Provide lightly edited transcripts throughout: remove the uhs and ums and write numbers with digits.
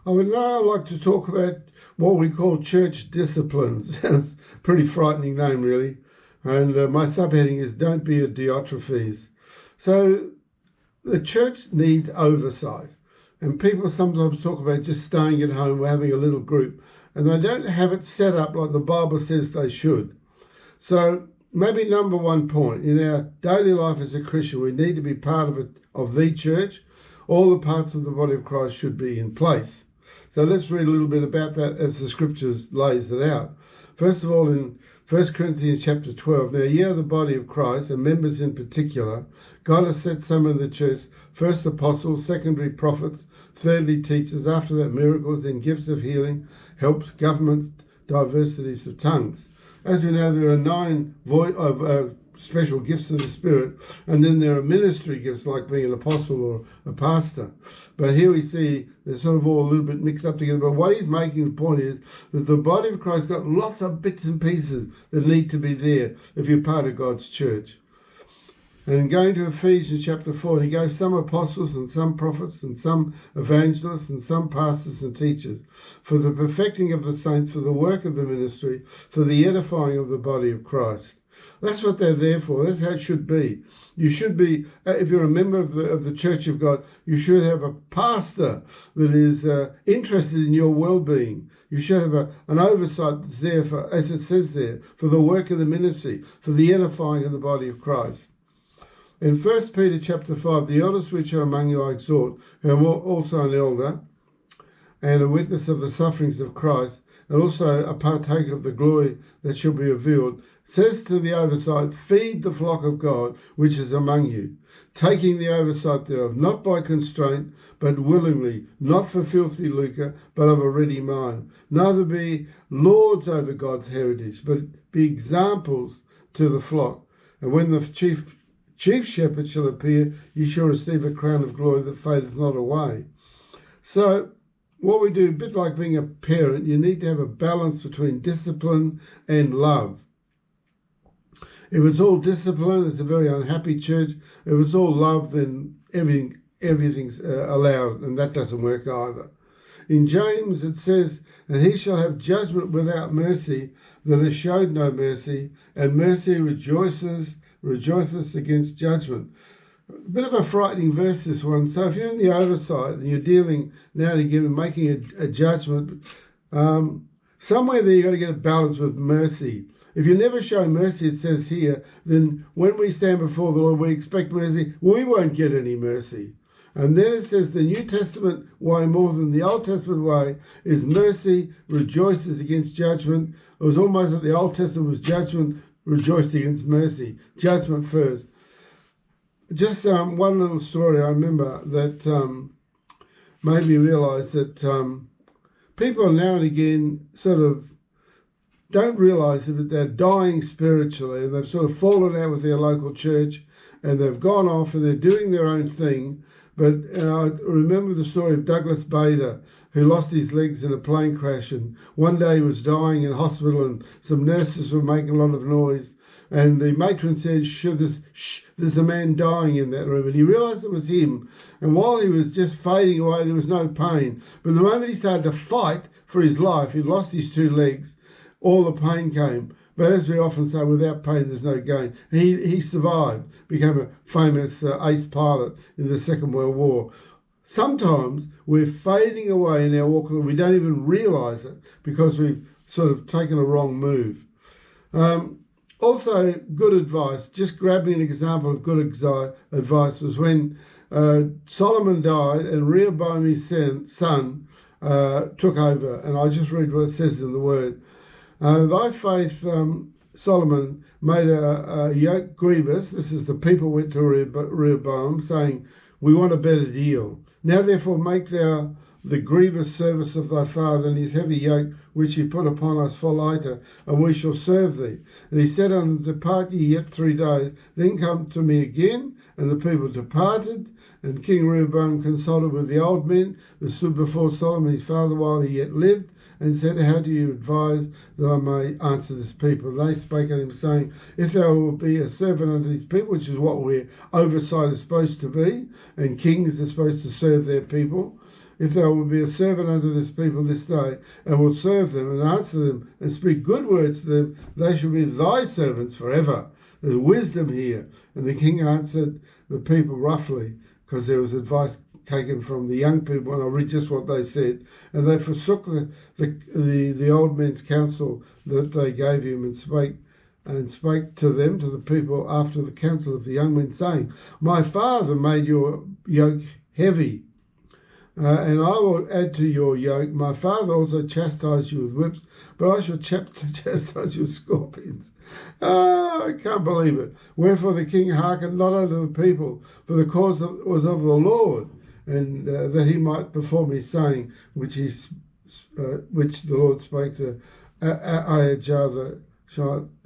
I would now like to talk about what we call church discipline. Sounds a pretty frightening name, really. And my subheading is Don't Be a Diotrephes. So the church needs oversight. And people sometimes talk about just staying at home or having a little group. And they don't have it set up like the Bible says they should. So maybe number one point, in our daily life as a Christian, we need to be part of the church. All the parts of the body of Christ should be in place. So let's read a little bit about that as the scriptures lays it out. First of all, in 1 Corinthians chapter 12, now ye are the body of Christ, and members in particular. God has set some in the church, first apostles, secondary prophets, thirdly teachers, after that miracles, then gifts of healing, helps, governments, diversities of tongues. As we know, there are 9 special gifts of the Spirit, and then there are ministry gifts like being an apostle or a pastor. But here we see they're sort of all a little bit mixed up together. But what he's making the point is that the body of Christ got lots of bits and pieces that need to be there if you're part of God's church. And going to Ephesians chapter 4, he gave some apostles and some prophets and some evangelists and some pastors and teachers for the perfecting of the saints, for the work of the ministry, for the edifying of the body of Christ. That's what they're there for. That's how it should be. You should be, if you're a member of the Church of God, you should have a pastor that is interested in your well-being. You should have an oversight that's there for, as it says there, for the work of the ministry, for the edifying of the body of Christ. In 1 Peter chapter 5, the elders which are among you I exhort, who am also an elder and a witness of the sufferings of Christ, and also a partaker of the glory that shall be revealed, says to the oversight, feed the flock of God which is among you, taking the oversight thereof, not by constraint, but willingly, not for filthy lucre, but of a ready mind. Neither be lords over God's heritage, but be examples to the flock. And when the chief shepherd shall appear, you shall receive a crown of glory that fadeth not away. So what we do, a bit like being a parent, you need to have a balance between discipline and love. If it's all discipline, it's a very unhappy church. If it's all love, then everything's allowed, and that doesn't work either. In James it says, and he shall have judgment without mercy that has showed no mercy, and mercy rejoiceth against judgment. A bit of a frightening verse, this one. So if you're in the oversight and you're dealing now and again and making a judgment, somewhere there you've got to get a balance with mercy. If you never show mercy, it says here, then when we stand before the Lord, we expect mercy. We won't get any mercy. And then it says the New Testament way more than the Old Testament way is mercy rejoices against judgment. It was almost like the Old Testament was judgment rejoiced against mercy. Judgment first. Just one little story I remember that made me realise that people now and again sort of don't realise that they're dying spiritually, and they've sort of fallen out with their local church, and they've gone off and they're doing their own thing. But I remember the story of Douglas Bader, who lost his legs in a plane crash, and one day he was dying in hospital, and some nurses were making a lot of noise, and the matron said, there's a man dying in that room. And he realised it was him, and while he was just fading away, there was no pain. But the moment he started to fight for his life, he lost his 2 legs, all the pain came. But as we often say, without pain, there's no gain. He survived, became a famous ace pilot in the Second World War. Sometimes we're fading away in our walk, and we don't even realise it because we've sort of taken a wrong move. Also, good advice, just grabbing an example of good advice, was when Solomon died and Rehoboam, his son, took over. And I'll just read what it says in the Word. Thy faith, Solomon, made a yoke grievous. This is the people went to Rehoboam, saying, we want a better deal. Now therefore make thou the grievous service of thy father and his heavy yoke which he put upon us for lighter, and we shall serve thee. And he said unto them, depart ye yet 3 days, then come to me again. And the people departed, and King Rehoboam consulted with the old men that stood before Solomon his father while he yet lived, and said, how do you advise that I may answer this people? They spake unto him, saying, if thou wilt be a servant unto these people, which is what oversight is supposed to be, and kings are supposed to serve their people, if thou wilt be a servant unto this people this day, and wilt serve them, and answer them, and speak good words to them, they shall be thy servants forever. There's wisdom here. And the king answered the people roughly, because there was advice taken from the young people, and I'll read just what they said. And they forsook the old men's counsel that they gave him, and spake to them, to the people, after the counsel of the young men, saying, My father made your yoke heavy, and I will add to your yoke. My father also chastised you with whips, but I shall chastise you with scorpions. I can't believe it. Wherefore the king hearkened not unto the people, for the cause was of the Lord, and that he might perform his saying, which the Lord spake to Ahijah the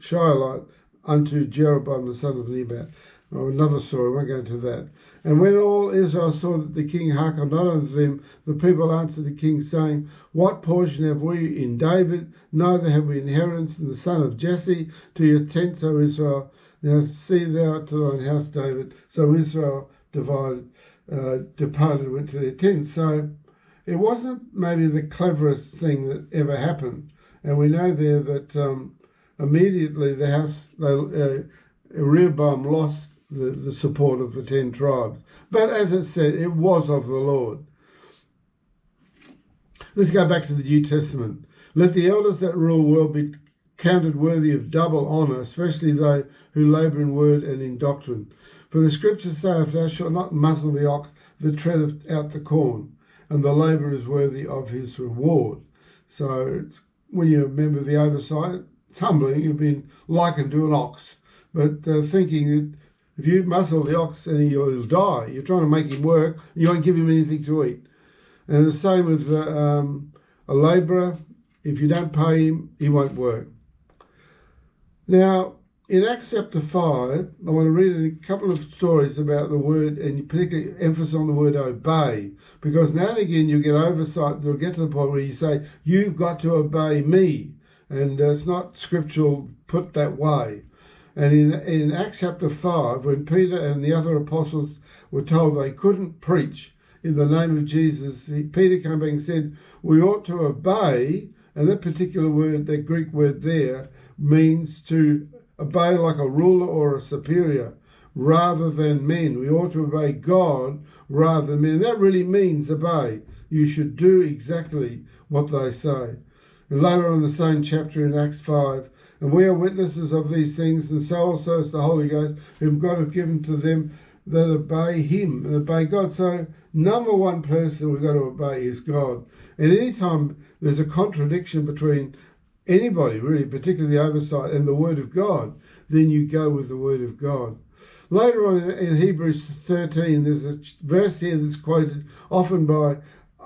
Shilite unto Jeroboam the son of Nebat. Another story, I won't go into that. And when all Israel saw that the king hearkened not unto them, the people answered the king, saying, What portion have we in David? Neither have we inheritance in the son of Jesse. To your tents, O Israel. Now see thou to thine house, David. So Israel departed, went to their tents. So it wasn't maybe the cleverest thing that ever happened. And we know there that immediately the house, Rehoboam lost the support of the 10 tribes. But as it said, it was of the Lord. Let's go back to the New Testament. Let the elders that rule well be counted worthy of double honour, especially they who labour in word and in doctrine. For the scriptures say, If thou shalt not muzzle the ox that treadeth out the corn, and the labourer is worthy of his reward. So it's, when you remember the oversight, it's humbling. You've been likened to an ox. But thinking that if you muzzle the ox and he'll die, you're trying to make him work, you won't give him anything to eat. And the same with a labourer. If you don't pay him, he won't work. Now, in Acts chapter 5, I want to read a couple of stories about the word, and particularly emphasis on the word obey, because now and again you get oversight. You'll get to the point where you say, you've got to obey me. And it's not scriptural put that way. And in Acts chapter 5, when Peter and the other apostles were told they couldn't preach in the name of Jesus, Peter came back and said, we ought to obey, and that particular word, that Greek word there, means to obey like a ruler or a superior, rather than men. We ought to obey God rather than men. That really means obey. You should do exactly what they say. And later on in the same chapter in Acts 5, and we are witnesses of these things, and so also is the Holy Ghost, whom God hath given to them that obey him and obey God. So number one person we've got to obey is God. And any time there's a contradiction between anybody, really, particularly the oversight, and the Word of God, then you go with the Word of God. Later on in Hebrews 13, there's a verse here that's quoted often by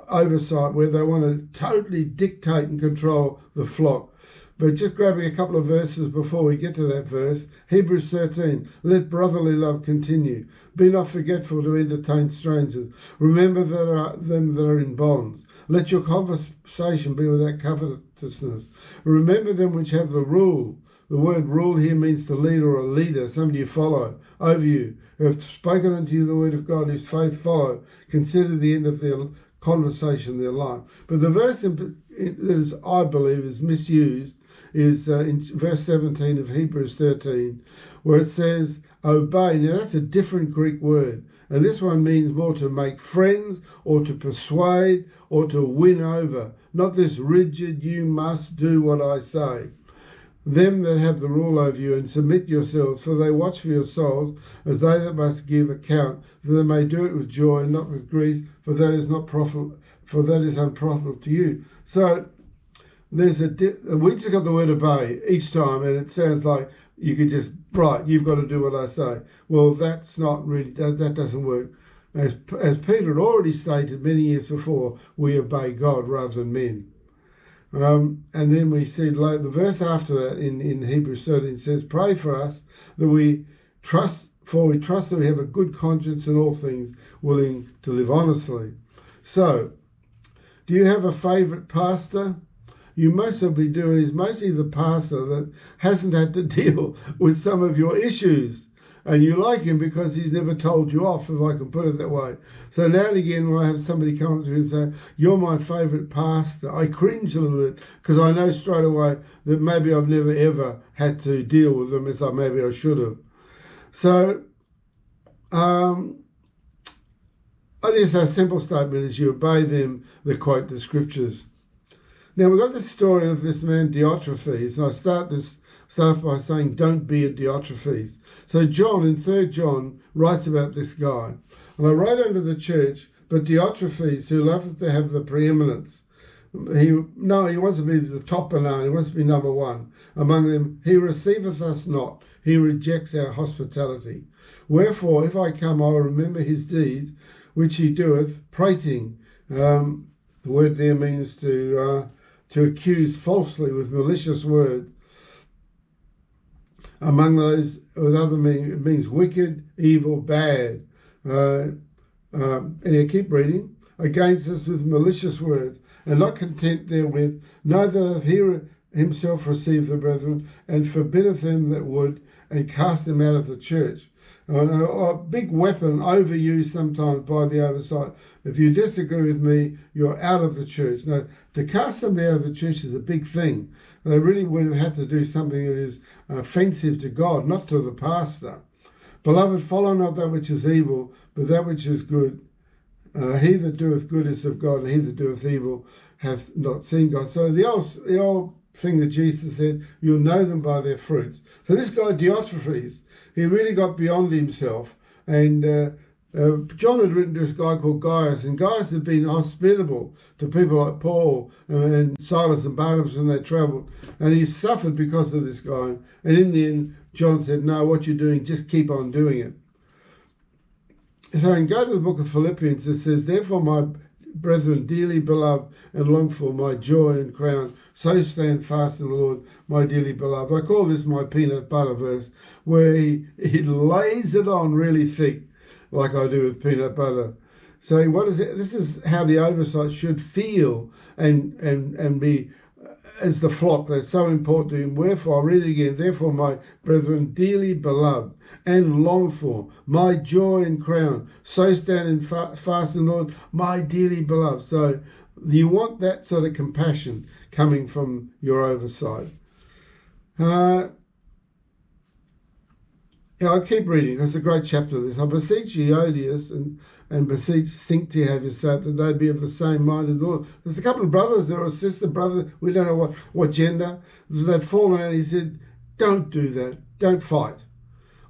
oversight where they want to totally dictate and control the flock. But just grabbing a couple of verses before we get to that verse, Hebrews 13, let brotherly love continue. Be not forgetful to entertain strangers. Remember them that are in bonds. Let your conversation be without covetousness. Remember them which have the rule. The word rule here means to lead or a leader, somebody you follow, over you, who have spoken unto you the word of God, whose faith follow. Consider the end of their conversation, their life. But the verse that is, I believe, is misused is in verse 17 of Hebrews 13, where it says, obey. Now that's a different Greek word. And this one means more to make friends or to persuade or to win over. Not this rigid, you must do what I say. Them that have the rule over you, and submit yourselves, for they watch for your souls, as they that must give account, that they may do it with joy and not with grief, for that is unprofitable to you. So there's we just got the word obey each time, and it sounds like you could just, right, you've got to do what I say. Well, that's not really, that doesn't work. As Peter had already stated many years before, we obey God rather than men. And then we see the verse after that in Hebrews 13 says, pray for us that we trust that we have a good conscience in all things, willing to live honestly. So, do you have a favourite pastor? You most probably do. He's mostly the pastor that hasn't had to deal with some of your issues. And you like him because he's never told you off, if I can put it that way. So now and again, when I have somebody come up to me and say, "You're my favourite pastor," I cringe a little bit because I know straight away that maybe I've never ever had to deal with them as maybe I should have. So, I guess our simple statement is you obey them that quote the scriptures. Now, we've got the story of this man Diotrephes, and I start by saying, don't be a Diotrephes. So John, in 3 John, writes about this guy. And I write unto the church, but Diotrephes, who loveth to have the preeminence. He wants to be the top banana, he wants to be number one. Among them, he receiveth us not, he rejects our hospitality. Wherefore, if I come, I will remember his deeds, which he doeth, prating. The word there means to accuse falsely with malicious words. Among those, with other meaning, it means wicked, evil, bad. And you keep reading. Against us with malicious words, and not content therewith, neither doth he himself receive the brethren, and forbiddeth them that would, and cast them out of the church. A big weapon overused sometimes by the oversight. If you disagree with me, you're out of the church. Now, to cast somebody out of the church is a big thing. They really would have had to do something that is offensive to God, not to the pastor. Beloved, follow not that which is evil, but that which is good. He that doeth good is of God, and he that doeth evil hath not seen God. So the old thing that Jesus said, you'll know them by their fruits. So this guy Diotrephes, he really got beyond himself. And John had written to this guy called Gaius, and Gaius had been hospitable to people like Paul and Silas and Barnabas when they travelled. And he suffered because of this guy. And in the end, John said, no, what you're doing, just keep on doing it. So I can go to the book of Philippians. It says, therefore, my brethren, dearly beloved and longed for, my joy and crown, so stand fast in the Lord, my dearly beloved. I call this my peanut butter verse, where he lays it on really thick, like I do with peanut butter. So what is it? This is how the oversight should feel and be as the flock. That's so important to him. Wherefore, I'll read it again. Therefore, my brethren, dearly beloved and longed for, my joy and crown, so stand fast in the Lord, my dearly beloved. So you want that sort of compassion coming from your oversight. I keep reading. It's a great chapter, this. I beseech you, Odious, and beseech Syntyche that they be of the same mind as the Lord. There's a couple of brothers there, or a sister, brother, we don't know what gender, they'd fallen out. He said, don't do that, don't fight.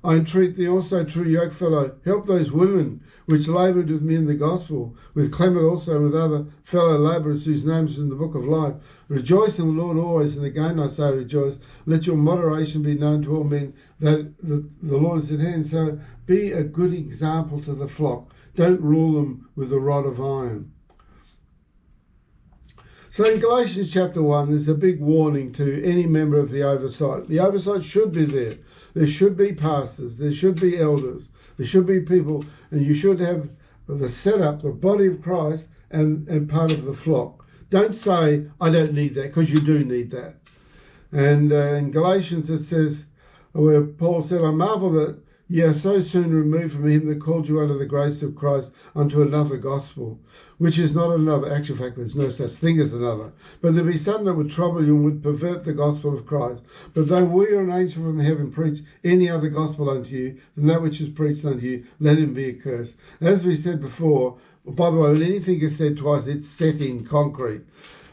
I entreat thee also, true yokefellow, help those women which laboured with me in the gospel, with Clement also, and with other fellow labourers whose names are in the book of life. Rejoice in the Lord always, and again I say rejoice. Let your moderation be known to all men, that the Lord is at hand. So be a good example to the flock. Don't rule them with a rod of iron. So in Galatians chapter 1, there's a big warning to any member of the oversight. The oversight should be there. There should be pastors. There should be elders. There should be people. And you should have the setup, the body of Christ, and part of the flock. Don't say, I don't need that, because you do need that. And in Galatians it says, where Paul said, I marvel that ye are so soon removed from him that called you under the grace of Christ unto another gospel, which is not another. Actual fact, there's no such thing as another. But there be some that would trouble you and would pervert the gospel of Christ. But though we or an angel from heaven preach any other gospel unto you than that which is preached unto you, let him be accursed. As we said before, by the way, when anything is said twice, it's set in concrete.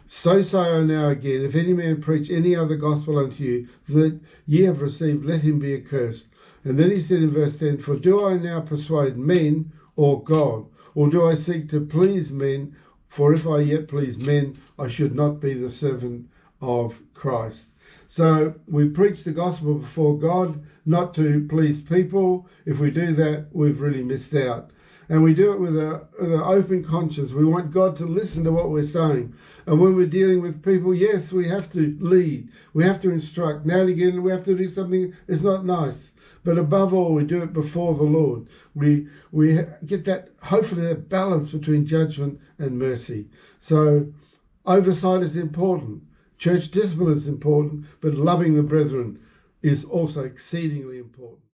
So say I now again, if any man preach any other gospel unto you that ye have received, let him be accursed. And then he said in verse 10, for do I now persuade men or God? Or do I seek to please men? For if I yet please men, I should not be the servant of Christ. So we preach the gospel before God, not to please people. If we do that, we've really missed out. And we do it with an open conscience. We want God to listen to what we're saying. And when we're dealing with people, yes, we have to lead. We have to instruct. Now and again, we have to do something that's not nice. But above all, we do it before the Lord. We get that, hopefully, that balance between judgment and mercy. So oversight is important. Church discipline is important. But loving the brethren is also exceedingly important.